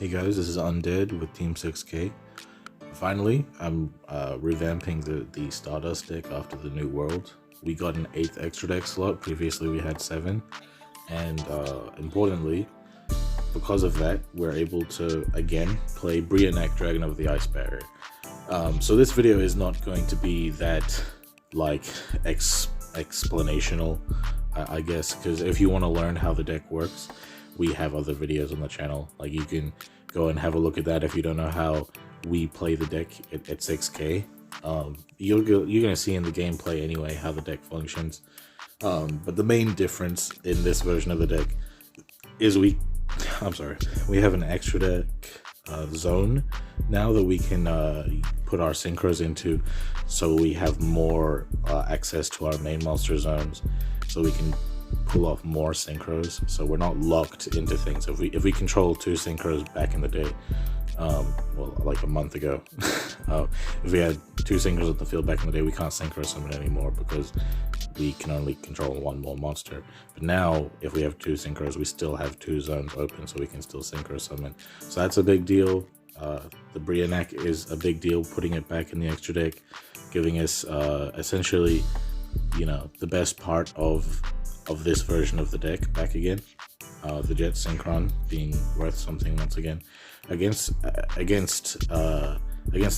Hey guys, this is Undead with Team 6K. Finally, I'm revamping the Stardust deck after the new world. We got an 8th extra deck slot, previously we had 7. And importantly, because of that, we're able to, again, play Brionac, Dragon of the Ice Barrier. So this video is not going to be that, like, explanational, I guess, because if you want to learn how the deck works, we have other videos on the channel. Like, you can go and have a look at that if you don't know how we play the deck at 6K. You're gonna see in the gameplay anyway how the deck functions. But the main difference in this version of the deck is we have an extra deck zone now that we can put our Synchrons into, so we have more access to our main monster zones, so we can pull off more Synchrons, so we're not locked into things. If we control 2 Synchrons back in the day, well, like a month ago, if we had 2 Synchrons at the field back in the day, we can't Synchro summon anymore because we can only control 1 more monster. But now, if we have 2 Synchrons, we still have 2 zones open, so we can still Synchro summon. So that's a big deal. The Brionac is a big deal, putting it back in the extra deck, giving us essentially, you know, the best part of this version of the deck back again. The Jet Synchron being worth something once again against the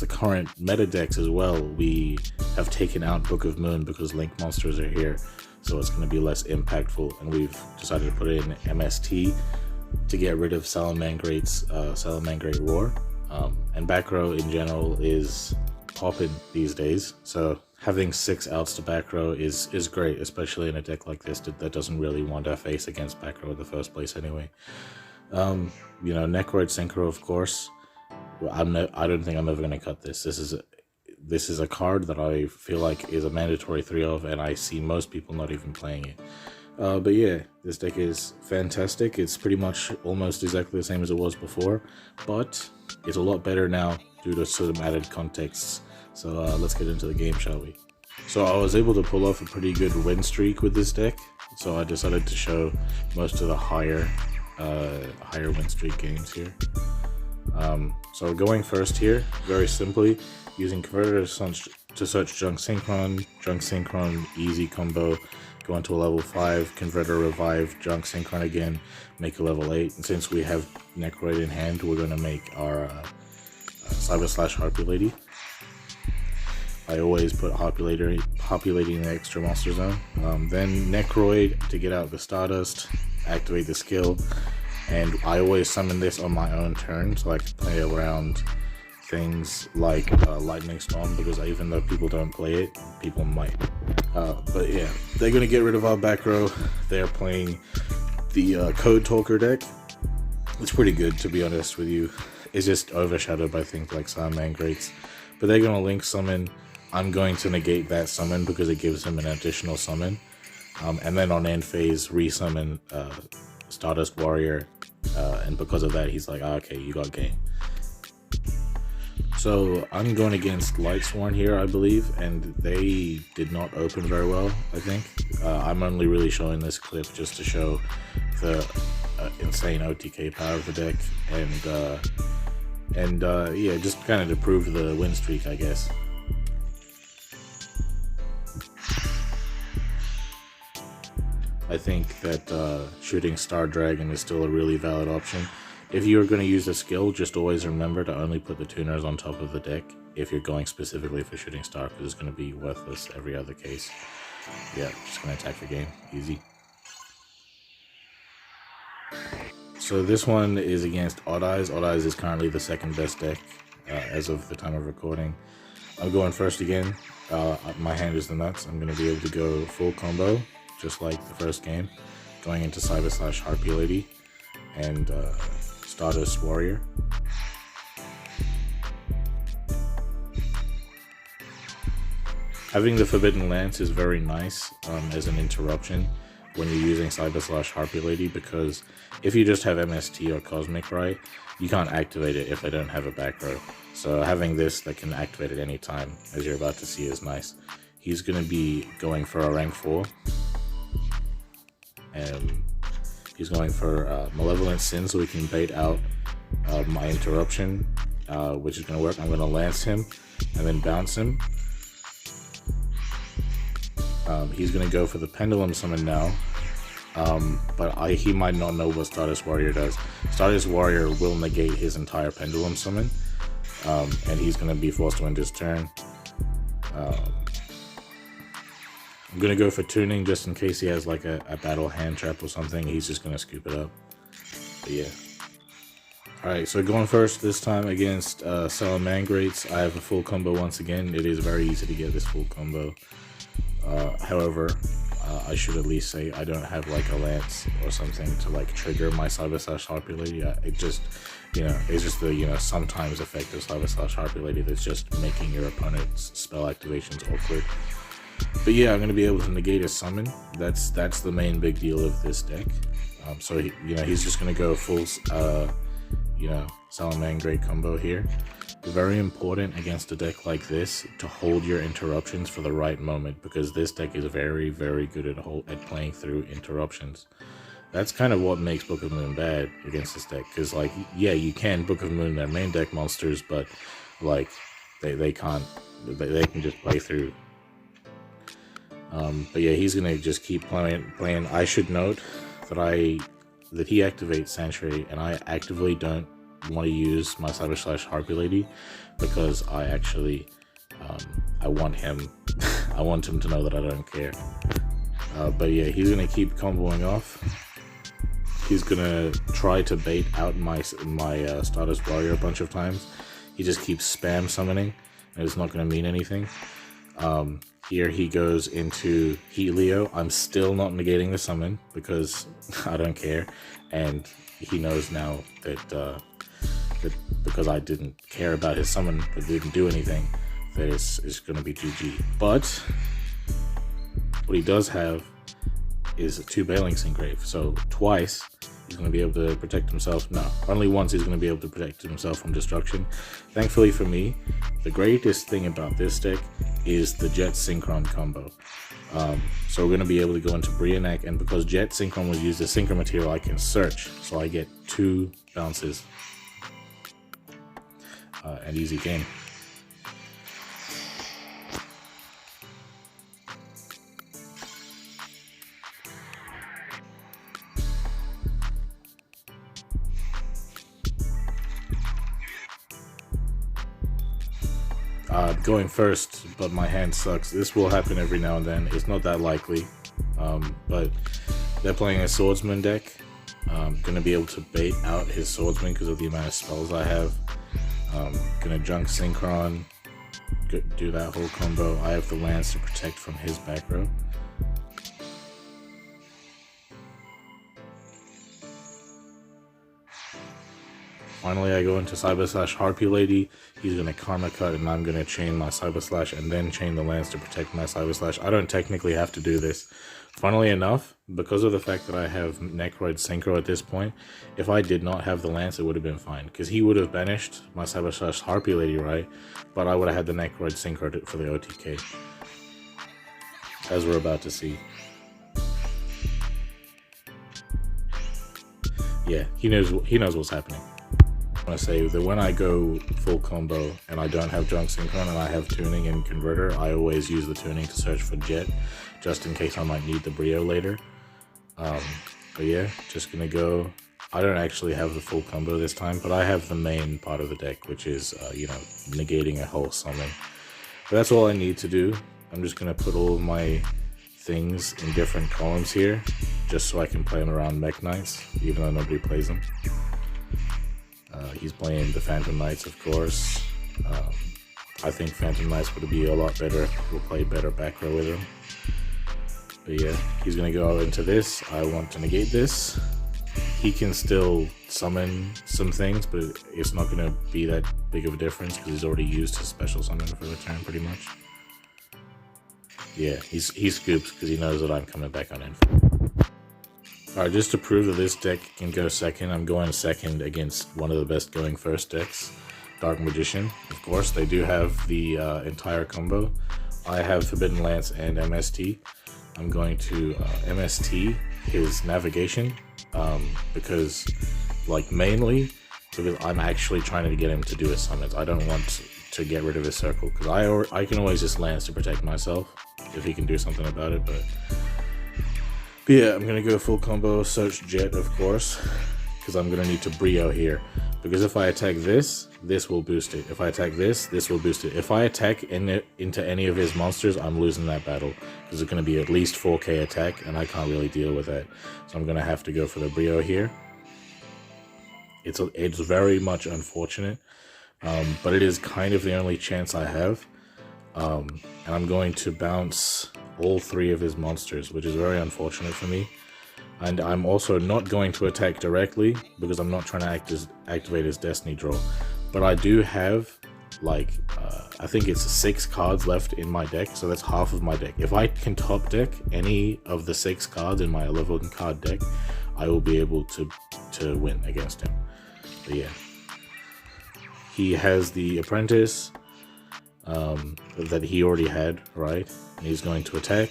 current meta decks as well. We have taken out Book of Moon because Link monsters are here, so it's going to be less impactful, and we've decided to put in MST to get rid of Salamangreats, Salamangreat Roar, and back row in general is popping these days, so having 6 outs to back row is great, especially in a deck like this that doesn't really want to face against back row in the first place anyway. You know, Necroid Synchro, of course. Well, I don't think I'm ever going to cut this. This is a card that I feel like is a mandatory 3 of, and I see most people not even playing it. But yeah, this deck is fantastic. It's pretty much almost exactly the same as it was before, but it's a lot better now due to some added contexts. So let's get into the game, shall we? So I was able to pull off a pretty good win streak with this deck, so I decided to show most of the higher win streak games here. So going first here, very simply, using Converter to search Junk Synchron, easy combo, go into a level 5, Converter revive, Junk Synchron again, make a level 8, and since we have Necroid in hand, we're going to make our Cyber/Harpy Lady. I always put populating the extra monster zone. Then Necroid to get out the Stardust, activate the skill, and I always summon this on my own turn, so I can play around things like Lightning Storm, because even though people don't play it, people might. But yeah, they're going to get rid of our back row. They're playing the Code Talker deck. It's pretty good, to be honest with you. It's just overshadowed by things like Salamangreats. But they're going to link summon. I'm going to negate that summon because it gives him an additional summon. And then on end phase, resummon Stardust Warrior. And because of that, he's like, oh, okay, you got game. So I'm going against Lightsworn here, I believe, and they did not open very well, I think. I'm only really showing this clip just to show the insane OTK power of the deck, and yeah, just kind of to prove the win streak, I guess. I think that shooting Star Dragon is still a really valid option. If you're going to use a skill, just always remember to only put the tuners on top of the deck if you're going specifically for shooting Star, because it's going to be worthless every other case. Yeah, just going to attack the game. Easy. So this one is against Odd Eyes. Odd Eyes is currently the 2nd best deck as of the time of recording. I'm going first again. My hand is the nuts. I'm going to be able to go full combo, just like the first game, going into Cyber/Harpy Lady and Stardust Warrior. Having the Forbidden Lance is very nice as an interruption when you're using Cyber/Harpy Lady, because if you just have MST or Cosmic Rai, you can't activate it if they don't have a back row. So having this that can activate at any time, as you're about to see, is nice. He's going to be going for a rank 4. And He's going for Malevolent Sin so we can bait out my interruption, which is going to work. I'm going to lance him and then bounce him. He's going to go for the pendulum summon now, but he might not know what Stardust Warrior does. Stardust Warrior will negate his entire pendulum summon, and he's going to be forced to end his turn. I'm going to go for tuning just in case he has like a battle hand trap or something. He's just going to scoop it up. But yeah. Alright, so going first this time against Salamangreats. I have a full combo once again. It is very easy to get this full combo. However, I should at least say I don't have like a lance or something to like trigger my Cyber Slash Harpy Lady. It just, it's just the, sometimes effective Cyber Slash Harpy Lady that's just making your opponent's spell activations awkward. But yeah, I'm going to be able to negate a summon. That's the main big deal of this deck. So, he's just going to go full, Salamangreat combo here. Very important against a deck like this to hold your interruptions for the right moment, because this deck is very, very good at playing through interruptions. That's kind of what makes Book of Moon bad against this deck, because like, yeah, you can Book of Moon their main deck monsters, but like they can just play through. But yeah, he's gonna just keep playing. I should note that he activates Sanctuary, and I actively don't want to use my Cyber Slash Harpy Lady, because I actually I want him I want him to know that I don't care. But yeah, he's gonna keep comboing off. He's gonna try to bait out my Stardust Warrior a bunch of times. He just keeps spam summoning, and it's not gonna mean anything. Here he goes into Helio. I'm still not negating the summon because I don't care, and he knows now that because I didn't care about his summon, but didn't do anything, that it's going to be GG. But what he does have is 2 Bailing Syngrave, so twice he's going to be able to protect himself. No, only once he's going to be able to protect himself from destruction. Thankfully for me, the greatest thing about this deck is the Jet Synchron combo. So we're going to be able to go into Brianek, and because Jet Synchron will use the Synchro material, I can search, so I get 2 bounces. An easy game. Going first, but my hand sucks. This will happen every now and then. It's not that likely, but they're playing a Swordsman deck. I'm gonna be able to bait out his Swordsman because of the amount of spells I have. Gonna junk Synchron, do that whole combo. I have the Lance to protect from his back row. Finally, I go into Cyber Slash Harpy Lady. He's going to Karma Cut, and I'm going to chain my Cyber Slash and then chain the Lance to protect my Cyber Slash. I don't technically have to do this. Funnily enough, because of the fact that I have Necroid Synchro at this point, if I did not have the Lance, it would have been fine. Because he would have banished my Cyber Slash Harpy Lady, right? But I would have had the Necroid Synchro for the OTK. As we're about to see. Yeah, he knows what's happening. I want to say that when I go full combo and I don't have Junk Synchron and I have Tuning and Converter, I always use the Tuning to search for Jet, just in case I might need the Brio later. But yeah, just gonna go. I don't actually have the full combo this time, but I have the main part of the deck, which is, negating a whole summon. But that's all I need to do. I'm just gonna put all of my things in different columns here, just so I can play them around mekknights, even though nobody plays them. He's playing the Phantom Knights, of course. I think Phantom Knights would be a lot better if people play better back row with him. But yeah, he's going to go into this. I want to negate this. He can still summon some things, but it's not going to be that big of a difference because he's already used his special summon for the turn pretty much. Yeah, he scoops because he knows that I'm coming back on info. Alright, just to prove that this deck can go second, I'm going second against one of the best going first decks, Dark Magician. Of course, they do have the entire combo. I have Forbidden Lance and MST. I'm going to MST his Navigation, because, like, mainly, because I'm actually trying to get him to do his summons. I don't want to get rid of his circle, because I can always just lance to protect myself if he can do something about it. But yeah, I'm gonna go full combo search jet, of course, because I'm gonna need to brio here, because if I attack this will boost it. If I attack this will boost it. If I attack into any of his monsters, I'm losing that battle, because it's gonna be at least 4k attack, and I can't really deal with that. So I'm gonna have to go for the brio here. It's very much unfortunate, but it is kind of the only chance I have. And I'm going to bounce all 3 of his monsters, which is very unfortunate for me. And I'm also not going to attack directly, because I'm not trying to activate his Destiny draw. But I do have, like, I think it's 6 cards left in my deck, so that's half of my deck. If I can top deck any of the 6 cards in my 11 card deck, I will be able to win against him. But yeah, he has the apprentice that he already had, right? And he's going to attack,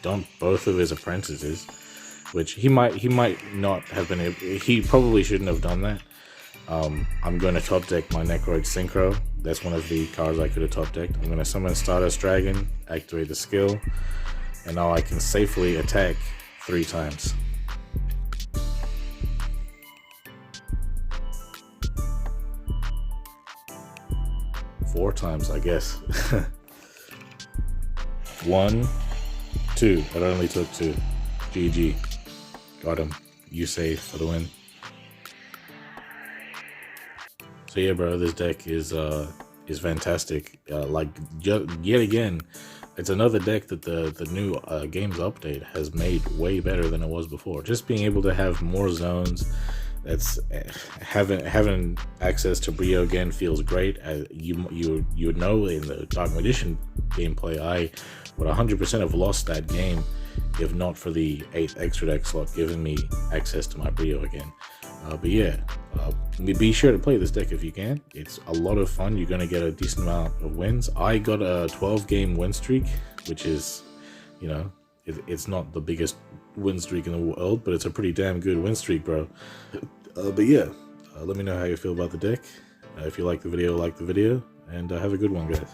dump both of his apprentices, which he might not have been able. He probably shouldn't have done that. I'm going to top deck my Necroid Synchro. That's one of the cards I could have top decked. I'm going to summon Stardust Dragon, activate the skill, and now I can safely attack 3 times. Four times, I guess. 1, 2. It only took 2. GG. Got him. You safe for the win. So yeah, bro, this deck is fantastic. Like yet again, it's another deck that the new games update has made way better than it was before. Just being able to have more zones. That's having access to brio again feels great. You would know in the Dark Magician gameplay, I would 100% have lost that game if not for the 8th extra deck slot giving me access to my brio again. But yeah, be sure to play this deck if you can. It's a lot of fun. You're gonna get a decent amount of wins. I got a 12-game win streak, which is, you know, it's not the biggest win streak in the world, but it's a pretty damn good win streak, bro. But yeah, let me know how you feel about the deck. If you like the video, and have a good one, guys.